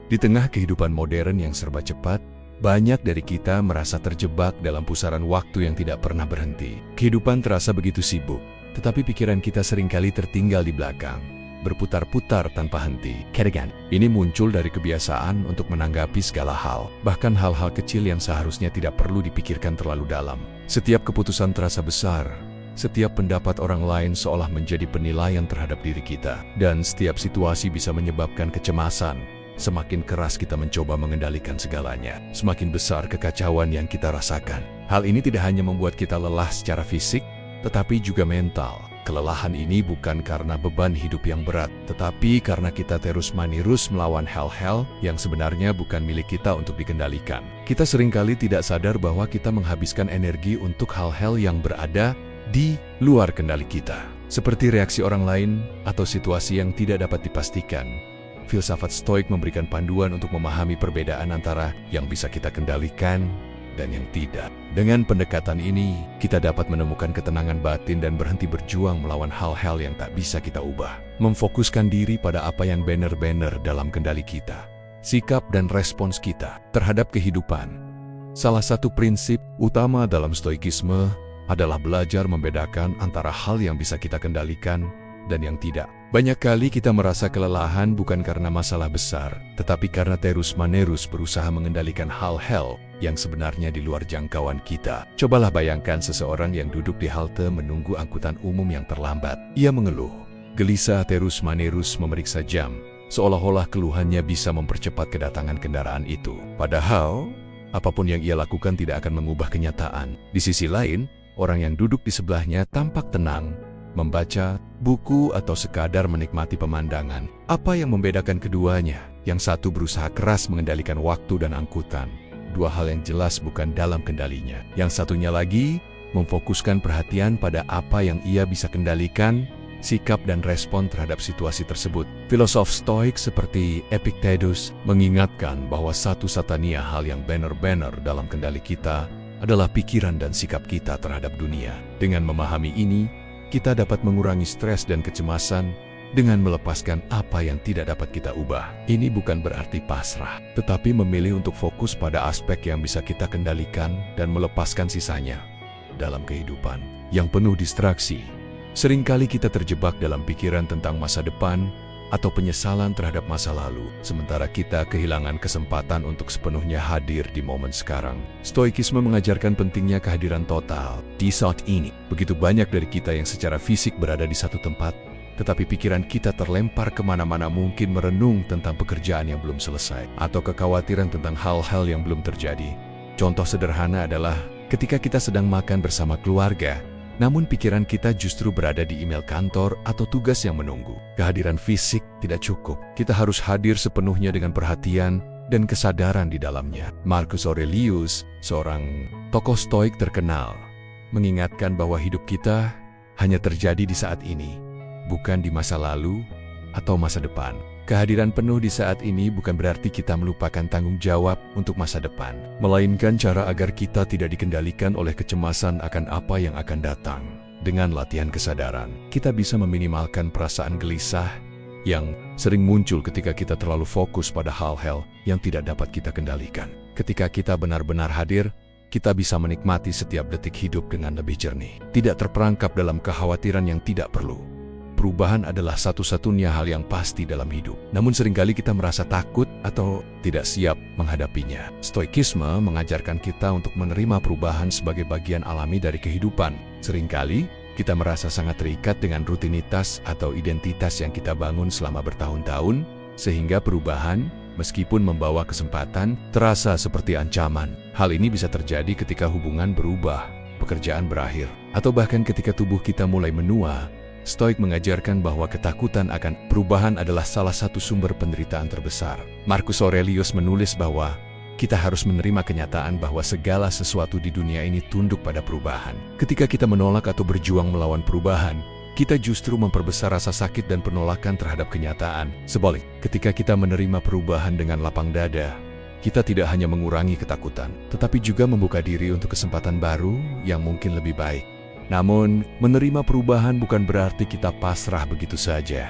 Di tengah kehidupan modern yang serba cepat, banyak dari kita merasa terjebak dalam pusaran waktu yang tidak pernah berhenti. Kehidupan terasa begitu sibuk, tetapi pikiran kita seringkali tertinggal di belakang, berputar-putar tanpa henti. Ini muncul dari kebiasaan untuk menanggapi segala hal, bahkan hal-hal kecil yang seharusnya tidak perlu dipikirkan terlalu dalam. Setiap keputusan terasa besar, setiap pendapat orang lain seolah menjadi penilaian terhadap diri kita, dan setiap situasi bisa menyebabkan kecemasan. Semakin keras kita mencoba mengendalikan segalanya, semakin besar kekacauan yang kita rasakan. Hal ini tidak hanya membuat kita lelah secara fisik, tetapi juga mental. Kelelahan ini bukan karena beban hidup yang berat, tetapi karena kita terus-menerus melawan hal-hal yang sebenarnya bukan milik kita untuk dikendalikan. Kita seringkali tidak sadar bahwa kita menghabiskan energi untuk hal-hal yang berada di luar kendali kita, seperti reaksi orang lain atau situasi yang tidak dapat dipastikan. Filsafat Stoik memberikan panduan untuk memahami perbedaan antara yang bisa kita kendalikan dan yang tidak. Dengan pendekatan ini, kita dapat menemukan ketenangan batin dan berhenti berjuang melawan hal-hal yang tak bisa kita ubah. Memfokuskan diri pada apa yang benar-benar dalam kendali kita. Sikap dan respons kita terhadap kehidupan. Salah satu prinsip utama dalam Stoikisme adalah belajar membedakan antara hal yang bisa kita kendalikan dan yang tidak. Banyak kali kita merasa kelelahan bukan karena masalah besar, tetapi karena terus-menerus berusaha mengendalikan hal-hal yang sebenarnya di luar jangkauan kita. Cobalah bayangkan seseorang yang duduk di halte menunggu angkutan umum yang terlambat. Ia mengeluh, gelisah terus-menerus memeriksa jam, seolah-olah keluhannya bisa mempercepat kedatangan kendaraan itu. Padahal, apapun yang ia lakukan tidak akan mengubah kenyataan. Di sisi lain, orang yang duduk di sebelahnya tampak tenang, membaca buku atau sekadar menikmati pemandangan. Apa yang membedakan keduanya? Yang satu berusaha keras mengendalikan waktu dan angkutan. Dua hal yang jelas bukan dalam kendalinya. Yang satunya lagi memfokuskan perhatian pada apa yang ia bisa kendalikan, sikap dan respon terhadap situasi tersebut. Filosof Stoik seperti Epictetus mengingatkan bahwa satu-satunya hal yang benar-benar dalam kendali kita adalah pikiran dan sikap kita terhadap dunia. Dengan memahami ini, kita dapat mengurangi stres dan kecemasan dengan melepaskan apa yang tidak dapat kita ubah. Ini bukan berarti pasrah, tetapi memilih untuk fokus pada aspek yang bisa kita kendalikan dan melepaskan sisanya. Dalam kehidupan yang penuh distraksi, seringkali kita terjebak dalam pikiran tentang masa depan atau penyesalan terhadap masa lalu, sementara kita kehilangan kesempatan untuk sepenuhnya hadir di momen sekarang. Stoikisme mengajarkan pentingnya kehadiran total di saat ini. Begitu banyak dari kita yang secara fisik berada di satu tempat, tetapi pikiran kita terlempar kemana-mana, mungkin merenung tentang pekerjaan yang belum selesai, atau kekhawatiran tentang hal-hal yang belum terjadi. Contoh sederhana adalah ketika kita sedang makan bersama keluarga, namun pikiran kita justru berada di email kantor atau tugas yang menunggu. Kehadiran fisik tidak cukup. Kita harus hadir sepenuhnya dengan perhatian dan kesadaran di dalamnya. Marcus Aurelius, seorang tokoh Stoik terkenal, mengingatkan bahwa hidup kita hanya terjadi di saat ini, bukan di masa lalu atau masa depan. Kehadiran penuh di saat ini bukan berarti kita melupakan tanggung jawab untuk masa depan, melainkan cara agar kita tidak dikendalikan oleh kecemasan akan apa yang akan datang. Dengan latihan kesadaran, kita bisa meminimalkan perasaan gelisah yang sering muncul ketika kita terlalu fokus pada hal-hal yang tidak dapat kita kendalikan. Ketika kita benar-benar hadir, kita bisa menikmati setiap detik hidup dengan lebih jernih, tidak terperangkap dalam kekhawatiran yang tidak perlu. Perubahan adalah satu-satunya hal yang pasti dalam hidup. Namun seringkali kita merasa takut atau tidak siap menghadapinya. Stoikisme mengajarkan kita untuk menerima perubahan sebagai bagian alami dari kehidupan. Seringkali kita merasa sangat terikat dengan rutinitas atau identitas yang kita bangun selama bertahun-tahun, sehingga perubahan, meskipun membawa kesempatan, terasa seperti ancaman. Hal ini bisa terjadi ketika hubungan berubah, pekerjaan berakhir, atau bahkan ketika tubuh kita mulai menua. Stoik mengajarkan bahwa ketakutan akan perubahan adalah salah satu sumber penderitaan terbesar. Marcus Aurelius menulis bahwa kita harus menerima kenyataan bahwa segala sesuatu di dunia ini tunduk pada perubahan. Ketika kita menolak atau berjuang melawan perubahan, kita justru memperbesar rasa sakit dan penolakan terhadap kenyataan. Sebalik, ketika kita menerima perubahan dengan lapang dada, kita tidak hanya mengurangi ketakutan, tetapi juga membuka diri untuk kesempatan baru yang mungkin lebih baik. Namun, menerima perubahan bukan berarti kita pasrah begitu saja.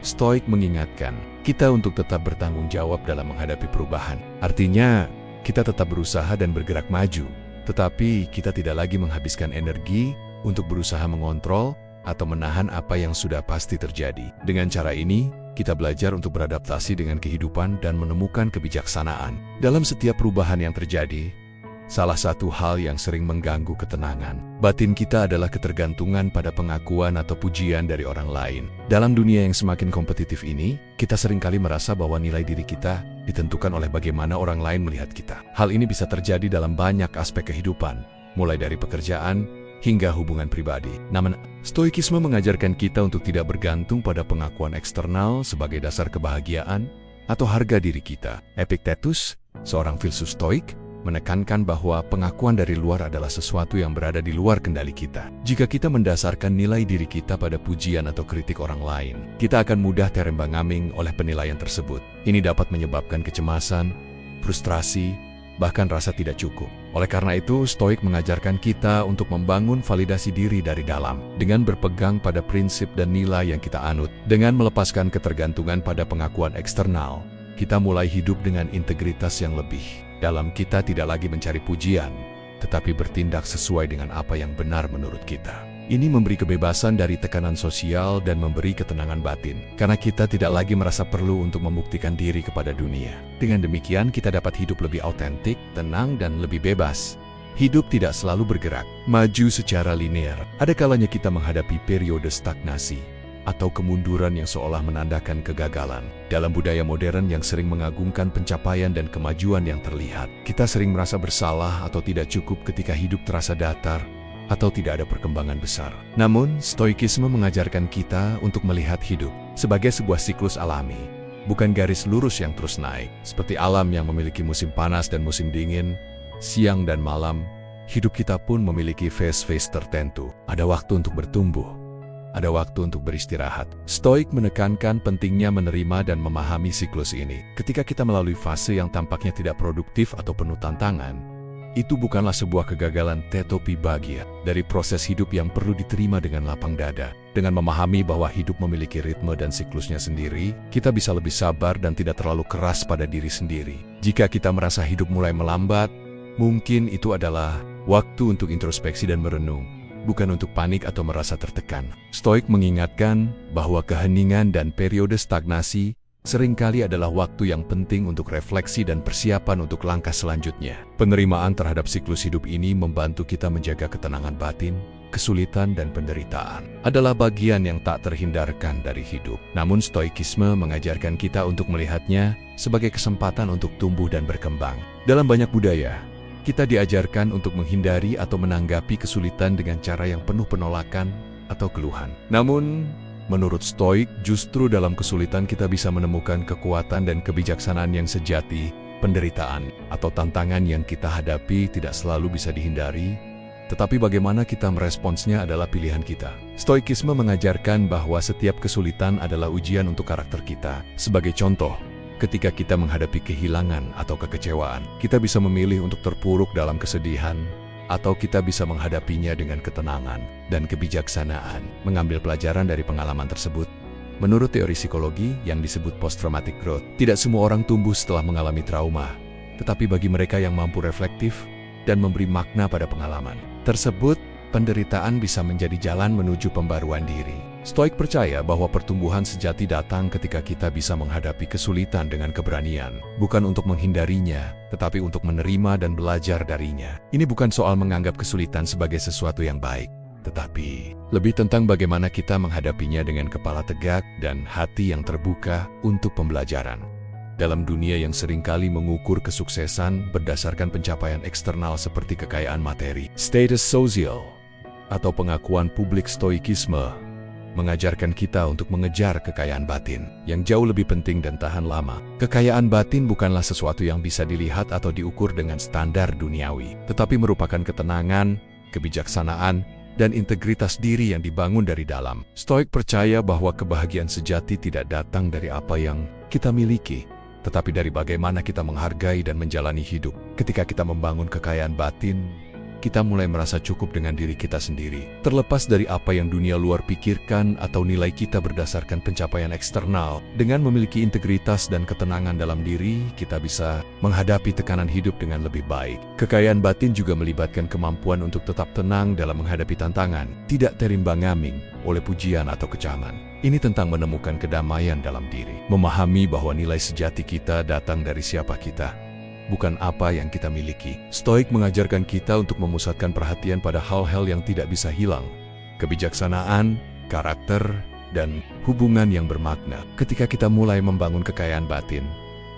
Stoik mengingatkan kita untuk tetap bertanggung jawab dalam menghadapi perubahan. Artinya, kita tetap berusaha dan bergerak maju, tetapi kita tidak lagi menghabiskan energi untuk berusaha mengontrol atau menahan apa yang sudah pasti terjadi. Dengan cara ini, kita belajar untuk beradaptasi dengan kehidupan dan menemukan kebijaksanaan. Dalam setiap perubahan yang terjadi, salah satu hal yang sering mengganggu ketenangan batin kita adalah ketergantungan pada pengakuan atau pujian dari orang lain. Dalam dunia yang semakin kompetitif ini, kita seringkali merasa bahwa nilai diri kita ditentukan oleh bagaimana orang lain melihat kita. Hal ini bisa terjadi dalam banyak aspek kehidupan, mulai dari pekerjaan hingga hubungan pribadi. Namun, Stoikisme mengajarkan kita untuk tidak bergantung pada pengakuan eksternal sebagai dasar kebahagiaan atau harga diri kita. Epictetus, seorang filsuf Stoik, menekankan bahwa pengakuan dari luar adalah sesuatu yang berada di luar kendali kita. Jika kita mendasarkan nilai diri kita pada pujian atau kritik orang lain, kita akan mudah terembang-ambing oleh penilaian tersebut. Ini dapat menyebabkan kecemasan, frustrasi, bahkan rasa tidak cukup. Oleh karena itu, Stoik mengajarkan kita untuk membangun validasi diri dari dalam, dengan berpegang pada prinsip dan nilai yang kita anut. Dengan melepaskan ketergantungan pada pengakuan eksternal, kita mulai hidup dengan integritas yang lebih dalam. Kita tidak lagi mencari pujian, tetapi bertindak sesuai dengan apa yang benar menurut kita. Ini memberi kebebasan dari tekanan sosial dan memberi ketenangan batin, karena kita tidak lagi merasa perlu untuk membuktikan diri kepada dunia. Dengan demikian, kita dapat hidup lebih autentik, tenang, dan lebih bebas. Hidup tidak selalu bergerak maju secara linear. Ada kalanya kita menghadapi periode stagnasi atau kemunduran yang seolah menandakan kegagalan. Dalam budaya modern yang sering mengagungkan pencapaian dan kemajuan yang terlihat, kita sering merasa bersalah atau tidak cukup ketika hidup terasa datar atau tidak ada perkembangan besar. Namun, Stoikisme mengajarkan kita untuk melihat hidup sebagai sebuah siklus alami, bukan garis lurus yang terus naik. Seperti alam yang memiliki musim panas dan musim dingin, siang dan malam, hidup kita pun memiliki fase-fase tertentu. Ada waktu untuk bertumbuh, ada waktu untuk beristirahat. Stoik menekankan pentingnya menerima dan memahami siklus ini. Ketika kita melalui fase yang tampaknya tidak produktif atau penuh tantangan, itu bukanlah sebuah kegagalan, tetapi bagian dari proses hidup yang perlu diterima dengan lapang dada. Dengan memahami bahwa hidup memiliki ritme dan siklusnya sendiri, kita bisa lebih sabar dan tidak terlalu keras pada diri sendiri. Jika kita merasa hidup mulai melambat, mungkin itu adalah waktu untuk introspeksi dan merenung, bukan untuk panik atau merasa tertekan. Stoik mengingatkan bahwa keheningan dan periode stagnasi seringkali adalah waktu yang penting untuk refleksi dan persiapan untuk langkah selanjutnya. Penerimaan terhadap siklus hidup ini membantu kita menjaga ketenangan batin. Kesulitan dan penderitaan adalah bagian yang tak terhindarkan dari hidup. Namun Stoikisme mengajarkan kita untuk melihatnya sebagai kesempatan untuk tumbuh dan berkembang. Dalam banyak budaya, kita diajarkan untuk menghindari atau menanggapi kesulitan dengan cara yang penuh penolakan atau keluhan. Namun, menurut Stoik, justru dalam kesulitan kita bisa menemukan kekuatan dan kebijaksanaan yang sejati. Penderitaan atau tantangan yang kita hadapi tidak selalu bisa dihindari, tetapi bagaimana kita meresponsnya adalah pilihan kita. Stoikisme mengajarkan bahwa setiap kesulitan adalah ujian untuk karakter kita. Sebagai contoh, ketika kita menghadapi kehilangan atau kekecewaan, kita bisa memilih untuk terpuruk dalam kesedihan, atau kita bisa menghadapinya dengan ketenangan dan kebijaksanaan, mengambil pelajaran dari pengalaman tersebut. Menurut teori psikologi yang disebut post-traumatic growth, tidak semua orang tumbuh setelah mengalami trauma, tetapi bagi mereka yang mampu reflektif dan memberi makna pada pengalaman tersebut, penderitaan bisa menjadi jalan menuju pembaruan diri. Stoik percaya bahwa pertumbuhan sejati datang ketika kita bisa menghadapi kesulitan dengan keberanian, bukan untuk menghindarinya, tetapi untuk menerima dan belajar darinya. Ini bukan soal menganggap kesulitan sebagai sesuatu yang baik, tetapi lebih tentang bagaimana kita menghadapinya dengan kepala tegak dan hati yang terbuka untuk pembelajaran. Dalam dunia yang seringkali mengukur kesuksesan berdasarkan pencapaian eksternal seperti kekayaan materi, status sosial, atau pengakuan publik, Stoikisme mengajarkan kita untuk mengejar kekayaan batin yang jauh lebih penting dan tahan lama. Kekayaan batin bukanlah sesuatu yang bisa dilihat atau diukur dengan standar duniawi, tetapi merupakan ketenangan, kebijaksanaan, dan integritas diri yang dibangun dari dalam. Stoik percaya bahwa kebahagiaan sejati tidak datang dari apa yang kita miliki, tetapi dari bagaimana kita menghargai dan menjalani hidup. Ketika kita membangun kekayaan batin, kita mulai merasa cukup dengan diri kita sendiri. Terlepas dari apa yang dunia luar pikirkan atau nilai kita berdasarkan pencapaian eksternal, dengan memiliki integritas dan ketenangan dalam diri, kita bisa menghadapi tekanan hidup dengan lebih baik. Kekayaan batin juga melibatkan kemampuan untuk tetap tenang dalam menghadapi tantangan, tidak terimbang-ambing oleh pujian atau kecaman. Ini tentang menemukan kedamaian dalam diri, memahami bahwa nilai sejati kita datang dari siapa kita, bukan apa yang kita miliki. Stoik mengajarkan kita untuk memusatkan perhatian pada hal-hal yang tidak bisa hilang. Kebijaksanaan, karakter, dan hubungan yang bermakna. Ketika kita mulai membangun kekayaan batin,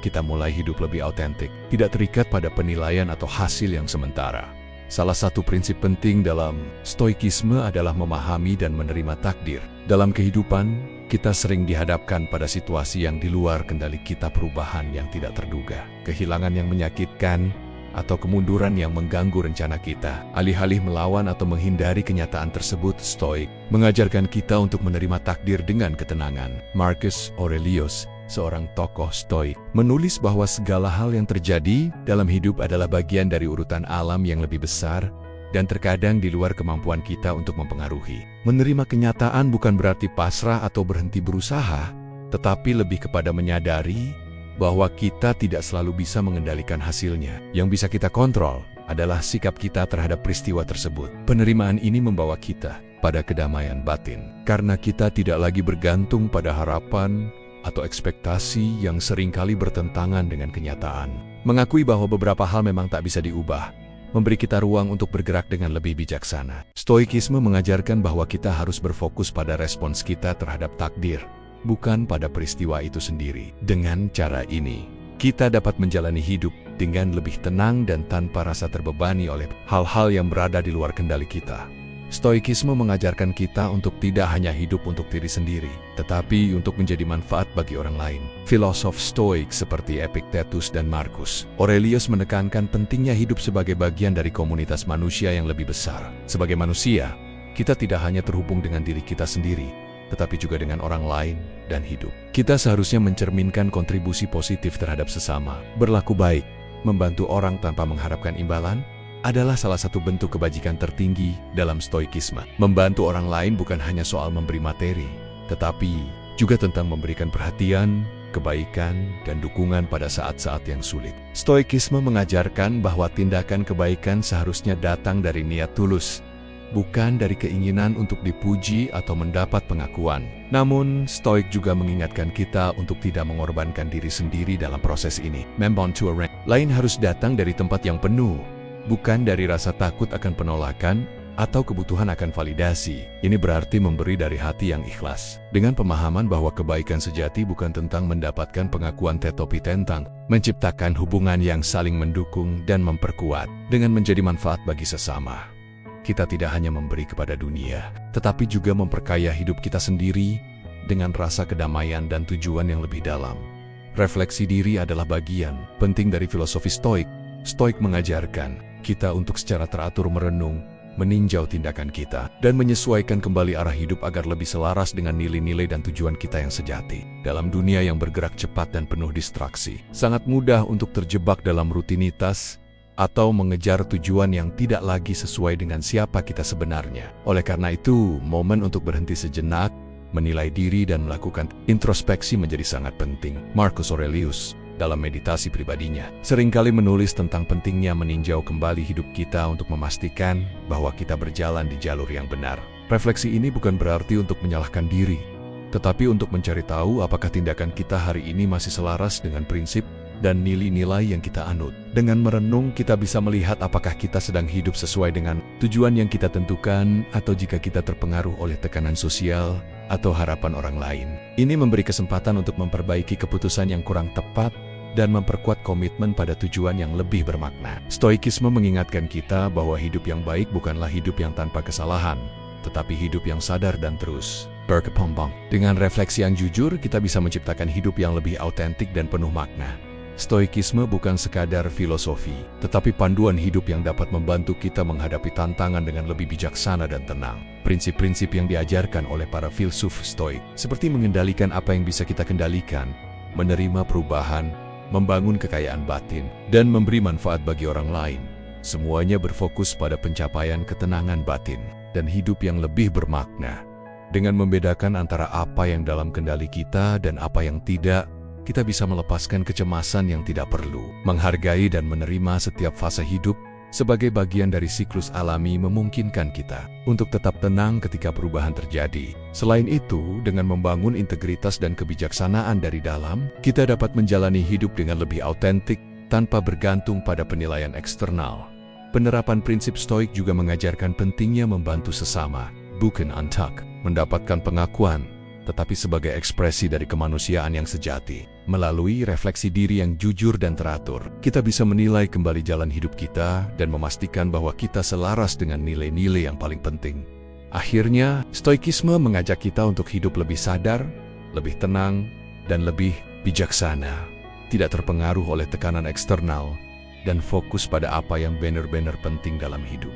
kita mulai hidup lebih autentik, tidak terikat pada penilaian atau hasil yang sementara. Salah satu prinsip penting dalam stoikisme adalah memahami dan menerima takdir. Dalam kehidupan, kita sering dihadapkan pada situasi yang di luar kendali kita, perubahan yang tidak terduga, kehilangan yang menyakitkan, atau kemunduran yang mengganggu rencana kita. Alih-alih melawan atau menghindari kenyataan tersebut, Stoik mengajarkan kita untuk menerima takdir dengan ketenangan. Marcus Aurelius, seorang tokoh Stoik, menulis bahwa segala hal yang terjadi dalam hidup adalah bagian dari urutan alam yang lebih besar dan terkadang di luar kemampuan kita untuk mempengaruhi. Menerima kenyataan bukan berarti pasrah atau berhenti berusaha, tetapi lebih kepada menyadari bahwa kita tidak selalu bisa mengendalikan hasilnya. Yang bisa kita kontrol adalah sikap kita terhadap peristiwa tersebut. Penerimaan ini membawa kita pada kedamaian batin, karena kita tidak lagi bergantung pada harapan atau ekspektasi yang seringkali bertentangan dengan kenyataan. Mengakui bahwa beberapa hal memang tak bisa diubah, memberi kita ruang untuk bergerak dengan lebih bijaksana. Stoikisme mengajarkan bahwa kita harus berfokus pada respons kita terhadap takdir, bukan pada peristiwa itu sendiri. Dengan cara ini, kita dapat menjalani hidup dengan lebih tenang dan tanpa rasa terbebani oleh hal-hal yang berada di luar kendali kita. Stoikisme mengajarkan kita untuk tidak hanya hidup untuk diri sendiri, tetapi untuk menjadi manfaat bagi orang lain. Filosof Stoik seperti Epictetus dan Marcus Aurelius menekankan pentingnya hidup sebagai bagian dari komunitas manusia yang lebih besar. Sebagai manusia, kita tidak hanya terhubung dengan diri kita sendiri, tetapi juga dengan orang lain dan hidup. Kita seharusnya mencerminkan kontribusi positif terhadap sesama. Berlaku baik, membantu orang tanpa mengharapkan imbalan, adalah salah satu bentuk kebajikan tertinggi dalam stoikisme. Membantu orang lain bukan hanya soal memberi materi, tetapi juga tentang memberikan perhatian, kebaikan, dan dukungan pada saat-saat yang sulit. Stoikisme mengajarkan bahwa tindakan kebaikan seharusnya datang dari niat tulus, bukan dari keinginan untuk dipuji atau mendapat pengakuan. Namun, Stoik juga mengingatkan kita untuk tidak mengorbankan diri sendiri dalam proses ini. Membantu orang lain harus datang dari tempat yang penuh, bukan dari rasa takut akan penolakan atau kebutuhan akan validasi. Ini berarti memberi dari hati yang ikhlas, dengan pemahaman bahwa kebaikan sejati bukan tentang mendapatkan pengakuan tetapi tentang menciptakan hubungan yang saling mendukung dan memperkuat. Dengan menjadi manfaat bagi sesama, kita tidak hanya memberi kepada dunia, tetapi juga memperkaya hidup kita sendiri dengan rasa kedamaian dan tujuan yang lebih dalam. Refleksi diri adalah bagian penting dari filosofi Stoik. Stoik mengajarkan kita untuk secara teratur merenung, meninjau tindakan kita, dan menyesuaikan kembali arah hidup agar lebih selaras dengan nilai-nilai dan tujuan kita yang sejati. Dalam dunia yang bergerak cepat dan penuh distraksi, sangat mudah untuk terjebak dalam rutinitas atau mengejar tujuan yang tidak lagi sesuai dengan siapa kita sebenarnya. Oleh karena itu, momen untuk berhenti sejenak, menilai diri dan melakukan introspeksi menjadi sangat penting. Marcus Aurelius, dalam meditasi pribadinya, seringkali menulis tentang pentingnya meninjau kembali hidup kita untuk memastikan bahwa kita berjalan di jalur yang benar. Refleksi ini bukan berarti untuk menyalahkan diri, tetapi untuk mencari tahu apakah tindakan kita hari ini masih selaras dengan prinsip dan nilai-nilai yang kita anut. Dengan merenung, kita bisa melihat apakah kita sedang hidup sesuai dengan tujuan yang kita tentukan, atau jika kita terpengaruh oleh tekanan sosial atau harapan orang lain. Ini memberi kesempatan untuk memperbaiki keputusan yang kurang tepat dan memperkuat komitmen pada tujuan yang lebih bermakna. Stoikisme mengingatkan kita bahwa hidup yang baik bukanlah hidup yang tanpa kesalahan, tetapi hidup yang sadar dan terus berkembang. Dengan refleksi yang jujur, kita bisa menciptakan hidup yang lebih autentik dan penuh makna. Stoikisme bukan sekadar filosofi, tetapi panduan hidup yang dapat membantu kita menghadapi tantangan dengan lebih bijaksana dan tenang. Prinsip-prinsip yang diajarkan oleh para filsuf Stoik, seperti mengendalikan apa yang bisa kita kendalikan, menerima perubahan, membangun kekayaan batin, dan memberi manfaat bagi orang lain, Semuanya berfokus pada pencapaian ketenangan batin dan hidup yang lebih bermakna. Dengan membedakan antara apa yang dalam kendali kita dan apa yang tidak, kita bisa melepaskan kecemasan yang tidak perlu, menghargai dan menerima setiap fase hidup sebagai bagian dari siklus alami memungkinkan kita untuk tetap tenang ketika perubahan terjadi. Selain itu, dengan membangun integritas dan kebijaksanaan dari dalam, kita dapat menjalani hidup dengan lebih autentik tanpa bergantung pada penilaian eksternal. Penerapan prinsip stoik juga mengajarkan pentingnya membantu sesama, bukan untuk mendapatkan pengakuan, tetapi sebagai ekspresi dari kemanusiaan yang sejati. Melalui refleksi diri yang jujur dan teratur, kita bisa menilai kembali jalan hidup kita dan memastikan bahwa kita selaras dengan nilai-nilai yang paling penting. Akhirnya, stoikisme mengajak kita untuk hidup lebih sadar, lebih tenang, dan lebih bijaksana, tidak terpengaruh oleh tekanan eksternal, dan fokus pada apa yang benar-benar penting dalam hidup.